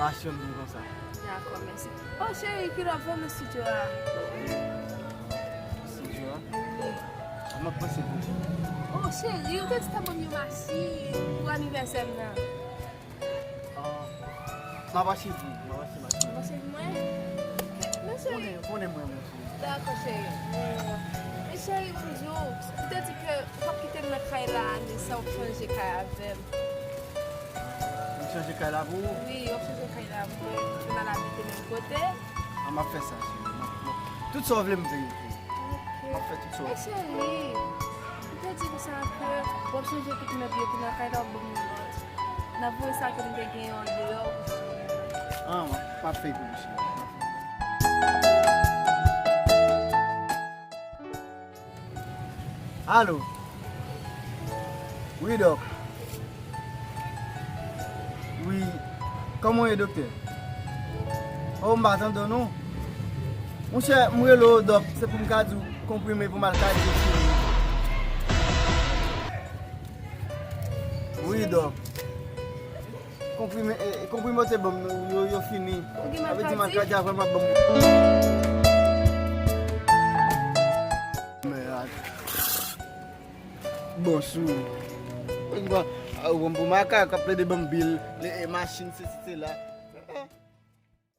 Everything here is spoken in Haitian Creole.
Masyon mwen kon sa. D'accord, merci. Oh chérie, qui doit faire le studio là? Studio a? Mwen pase pou. Oh chérie, ou te dit ta bonne machine pour anniversaire là? Mwen pase pou. Mwen pase masyon. Você moi? Mais chérie. Konen mwen mwen. D'accord chérie. Mais chérie, toujours, ou te dit que faut quitter le caille là, mais ça on changer caille avec. Mwen chanje kay la pou. Oui, on change caille là. On a l'habité de mon côté. Mwen fè sa. Tout sa vle mwen veye. Mwen fè tout Mais sa. chérie, ou te dit que ça que on changer tout mes vieux pour la caille là bon. Na voie ça que nous gagner en dehors. Mwen pa fè pou mwen. Allô? Oui, doc. Oui. Comment est docteur? Oh, je m'attends de nous. Mon cher, moi, le doc, c'est pour me dire comprimer pour mal caler. Oui, doc. Comprimer c'est bon, yo fini. Avec du mal caler vraiment bon. Bon, sou. Pour ma carte, après des bonnes billes, les machines, c'est là.